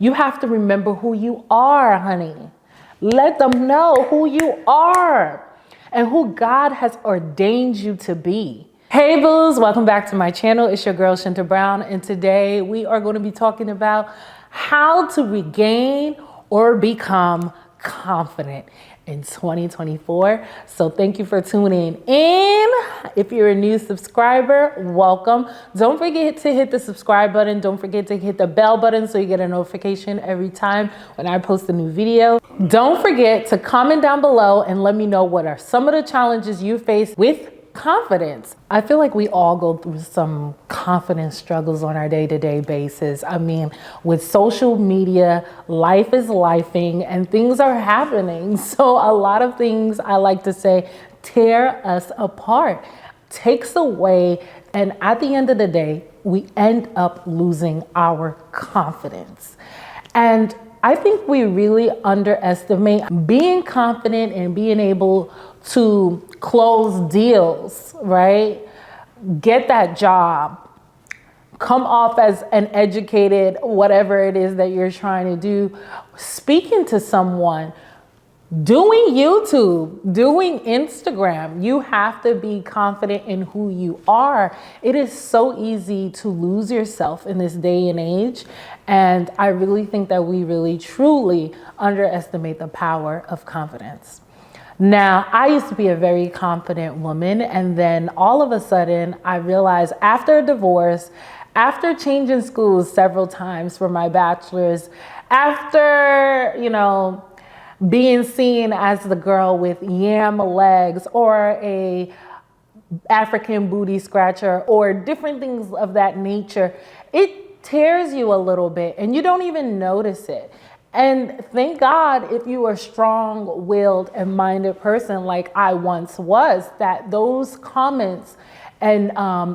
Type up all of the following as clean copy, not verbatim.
You have to remember who you are, honey. Let them know who you are and who God has ordained you to be. Hey booze, welcome back to my channel. It's your girl Shinta Brown, and today we are going to be talking about how to regain or become confident in 2024. So thank you for tuning in. If you're a new subscriber, welcome. Don't forget to hit the subscribe button. Don't forget to hit the bell button so you get a notification every time when I post a new video. Don't forget to comment down below and let me know what are some of the challenges you face with confidence. I feel like we all go through some confidence struggles on our day-to-day basis. I mean, with social media, life is lifing and things are happening. So a lot of things, I like to say, tear us apart, takes away, and at the end of the day, we end up losing our confidence. And I think we really underestimate being confident and being able to close deals, right? Get that job, come off as an educated, whatever it is that you're trying to do, speaking to someone, doing YouTube, doing Instagram. You have to be confident in who you are. It is so easy to lose yourself in this day and age. And I really think that we really, truly underestimate the power of confidence. Now, I used to be a very confident woman, and then all of a sudden I realized after a divorce, after changing schools several times for my bachelor's, after, being seen as the girl with yam legs or a African booty scratcher or different things of that nature, it tears you a little bit and you don't even notice it. And thank God if you are a strong-willed and minded person like I once was, that those comments and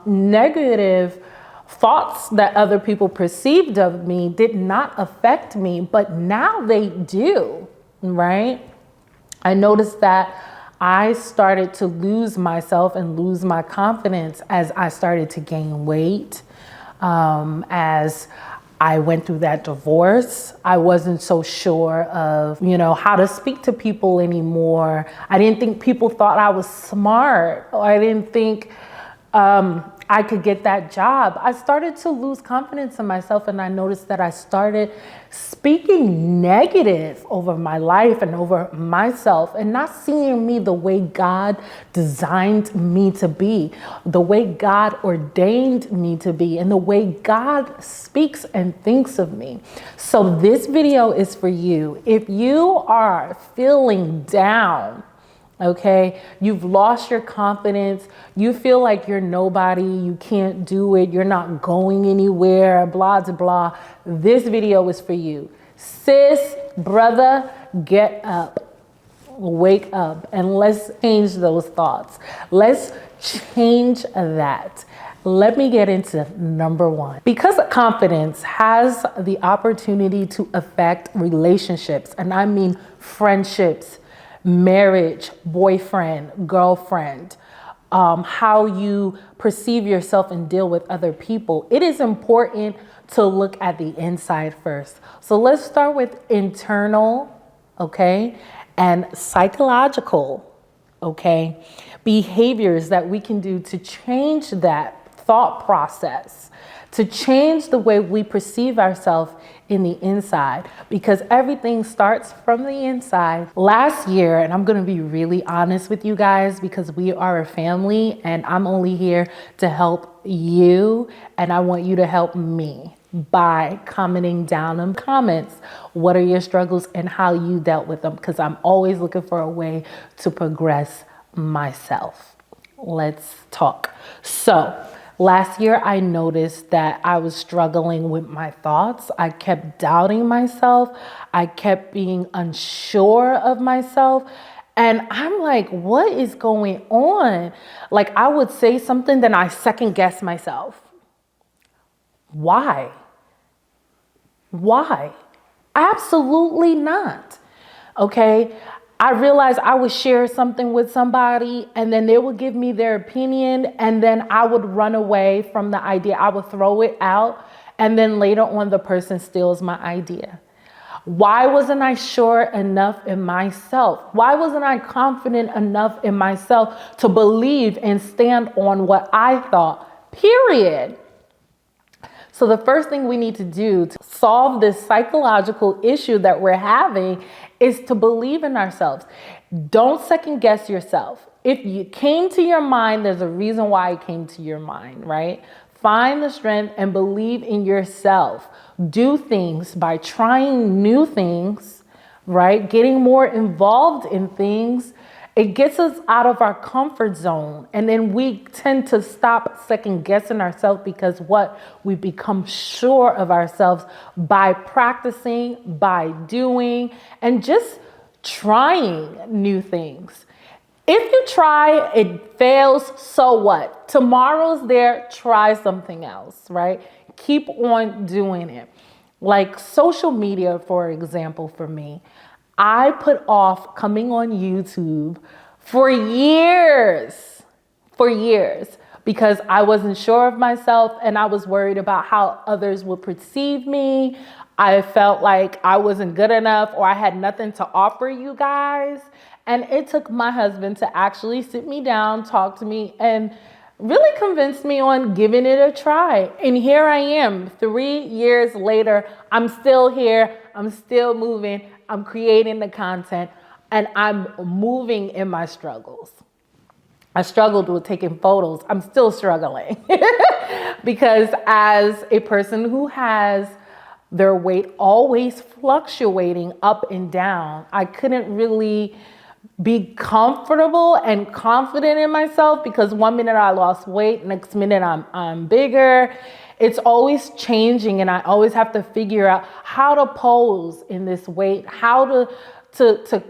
negative thoughts that other people perceived of me did not affect me, but now they do, right? I noticed that I started to lose myself and lose my confidence as I started to gain weight, as I went through that divorce. I wasn't so sure of, how to speak to people anymore. I didn't think people thought I was smart. Or I didn't think I could get that job. I started to lose confidence in myself, and I noticed that I started speaking negative over my life and over myself and not seeing me the way God designed me to be, the way God ordained me to be, and the way God speaks and thinks of me. So this video is for you. If you are feeling down, okay, you've lost your confidence, you feel like you're nobody, you can't do it, you're not going anywhere, blah, blah, blah, this video is for you. Sis, brother, get up, wake up, and let's change those thoughts. Let's change that. Let me get into number one. Because confidence has the opportunity to affect relationships, and I mean friendships, marriage, boyfriend, girlfriend, how you perceive yourself and deal with other people, it is important to look at the inside first. So let's start with internal, okay, and psychological, okay, behaviors that we can do to change that thought process, to change the way we perceive ourselves in the inside, because everything starts from the inside. Last year, and I'm gonna be really honest with you guys because we are a family and I'm only here to help you, and I want you to help me by commenting down in the comments what are your struggles and how you dealt with them, because I'm always looking for a way to progress myself. Let's talk. So last year, I noticed that I was struggling with my thoughts. I kept doubting myself. I kept being unsure of myself. And I'm like, what is going on? Like, I would say something, then I second guess myself. Why? Why? Absolutely not. Okay. I realized I would share something with somebody and then they would give me their opinion, and then I would run away from the idea. I would throw it out And then later on, the person steals my idea. Why wasn't I sure enough in myself? Why wasn't I confident enough in myself to believe and stand on what I thought, period? So the first thing we need to do to solve this psychological issue that we're having is to believe in ourselves. Don't second guess yourself. If you came to your mind, there's a reason why it came to your mind, right? Find the strength and believe in yourself. Do things by trying new things, right? Getting more involved in things. It gets us out of our comfort zone. And then we tend to stop second guessing ourselves because we become sure of ourselves by practicing, by doing, and just trying new things. If you try, it fails, so what? Tomorrow's there, try something else, right? Keep on doing it. Like social media, for example, for me, I put off coming on YouTube for years, because I wasn't sure of myself and I was worried about how others would perceive me. I felt like I wasn't good enough or I had nothing to offer you guys. And it took my husband to actually sit me down, talk to me, and really convinced me on giving it a try. And here I am, 3 years later, I'm still here, I'm still moving, I'm creating the content, and I'm moving in my struggles. I struggled with taking photos. I'm still struggling because as a person who has their weight always fluctuating up and down, I couldn't really be comfortable and confident in myself because one minute I lost weight, next minute I'm bigger. It's always changing and I always have to figure out how to pose in this weight, how to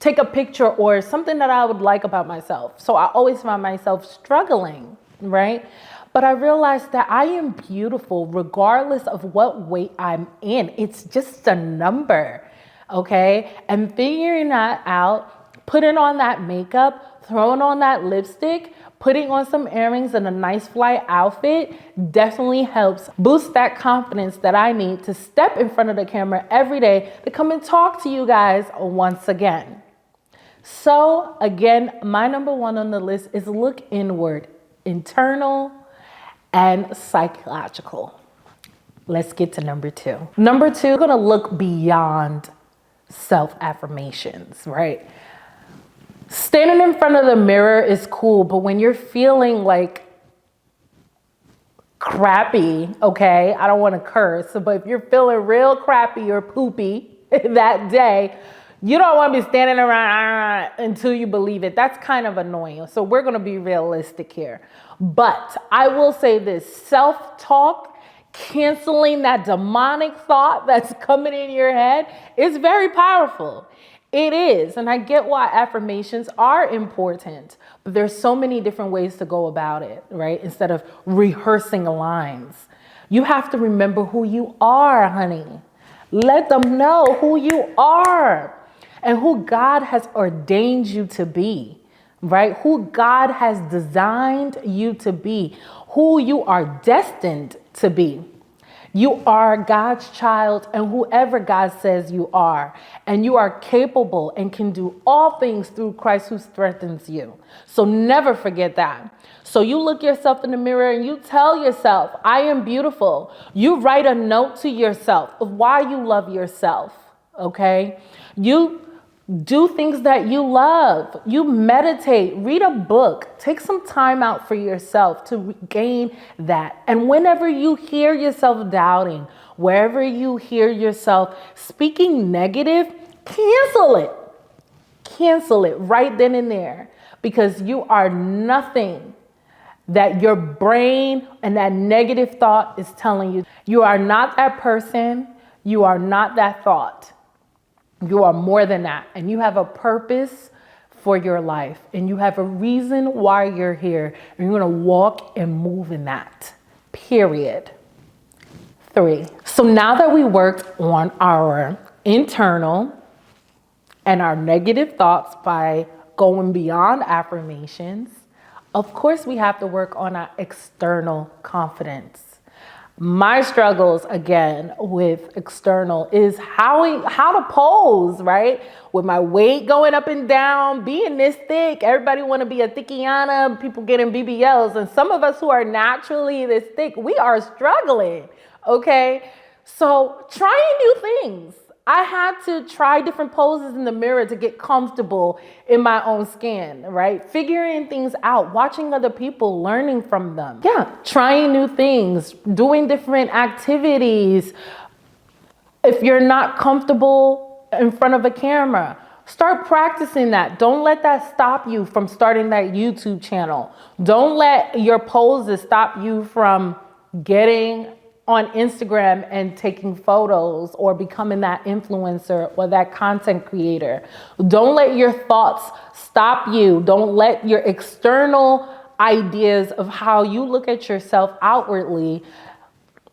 take a picture or something that I would like about myself. So I always find myself struggling, right? But I realized that I am beautiful regardless of what weight I'm in. It's just a number. Okay, and figuring that out, putting on that makeup, throwing on that lipstick, putting on some earrings and a nice fly outfit definitely helps boost that confidence that I need to step in front of the camera every day to come and talk to you guys once again. So again, my number one on the list is look inward, internal and psychological. Let's get to number two. Number two, we're gonna look beyond self-affirmations, right? Standing in front of the mirror is cool, but when you're feeling like crappy, okay, I don't want to curse, but if you're feeling real crappy or poopy that day, you don't want to be standing around until you believe it. That's kind of annoying. So we're going to be realistic here. But I will say this, self-talk, canceling that demonic thought that's coming in your head is very powerful. It is. And I get why affirmations are important, but there's so many different ways to go about it, right? Instead of rehearsing lines, you have to remember who you are, honey. Let them know who you are and who God has ordained you to be, right? Who God has designed you to be, who you are destined to be. You are God's child and whoever God says you are. And you are capable and can do all things through Christ who strengthens you. So never forget that. So you look yourself in the mirror and you tell yourself, I am beautiful. You write a note to yourself of why you love yourself, okay? You do things that you love. You meditate, read a book, take some time out for yourself to gain that. And whenever you hear yourself doubting, wherever you hear yourself speaking negative, cancel it. Cancel it right then and there, because you are nothing that your brain and that negative thought is telling you. You are not that person. You are not that thought. You are more than that, and you have a purpose for your life, and you have a reason why you're here, and you're going to walk and move in that, period. 3. So now that we worked on our internal and our negative thoughts by going beyond affirmations, of course we have to work on our external confidence. My struggles again with external is how to pose, right? With my weight going up and down, being this thick, everybody want to be a thickiana, people getting BBLs, and some of us who are naturally this thick, we are struggling, okay? So trying new things. I had to try different poses in the mirror to get comfortable in my own skin, right? Figuring things out, watching other people, learning from them. Yeah, trying new things, doing different activities. If you're not comfortable in front of a camera, start practicing that. Don't let that stop you from starting that YouTube channel. Don't let your poses stop you from getting on Instagram and taking photos or becoming that influencer or that content creator. Don't let your thoughts stop you. Don't let your external ideas of how you look at yourself outwardly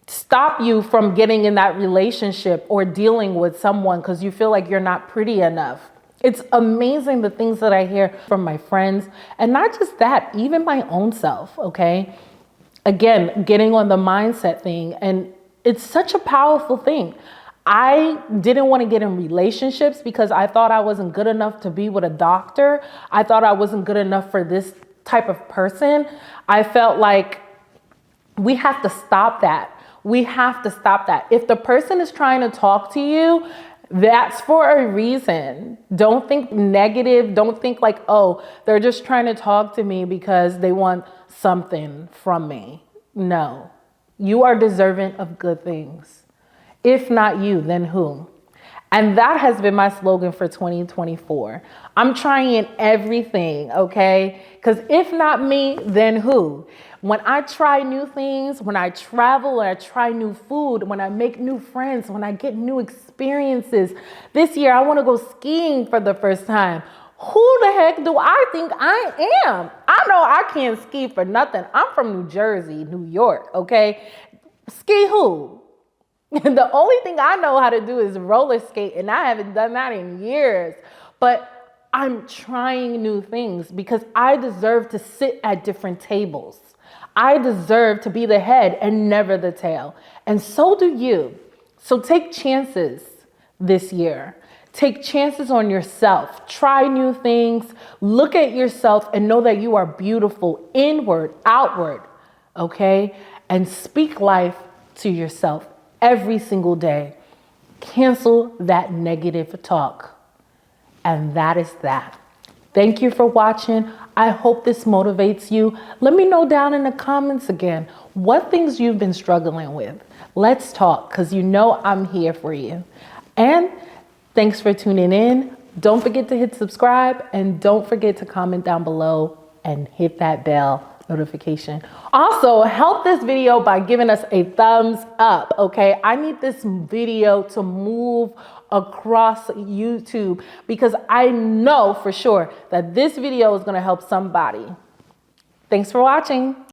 stop you from getting in that relationship or dealing with someone because you feel like you're not pretty enough. It's amazing the things that I hear from my friends, and not just that, even my own self, okay? Again, getting on the mindset thing, and it's such a powerful thing. I didn't want to get in relationships because I thought I wasn't good enough to be with a doctor. I thought I wasn't good enough for this type of person. I felt like we have to stop that. We have to stop that. If the person is trying to talk to you, that's for a reason. Don't think negative. Don't think like, oh, they're just trying to talk to me because they want something from me. No, you are deserving of good things. If not you, then who? And that has been my slogan for 2024. I'm trying everything, okay? Because if not me, then who? When I try new things, when I travel, when I try new food, when I make new friends, when I get new experiences. This year, I want to go skiing for the first time. Who the heck do I think I am? I know I can't ski for nothing. I'm from New Jersey, New York, okay? Ski who? The only thing I know how to do is roller skate, and I haven't done that in years. But I'm trying new things because I deserve to sit at different tables. I deserve to be the head and never the tail. And so do you. So take chances this year. Take chances on yourself. Try new things. Look at yourself and know that you are beautiful inward, outward, okay? And speak life to yourself every single day. Cancel that negative talk. And that is that. Thank you for watching. I hope this motivates you. Let me know down in the comments again what things you've been struggling with. Let's talk, because you know I'm here for you. And thanks for tuning in. Don't forget to hit subscribe, and don't forget to comment down below and hit that bell notification. Also, help this video by giving us a thumbs up, okay? I need this video to move across YouTube because I know for sure that this video is going to help somebody. Thanks for watching.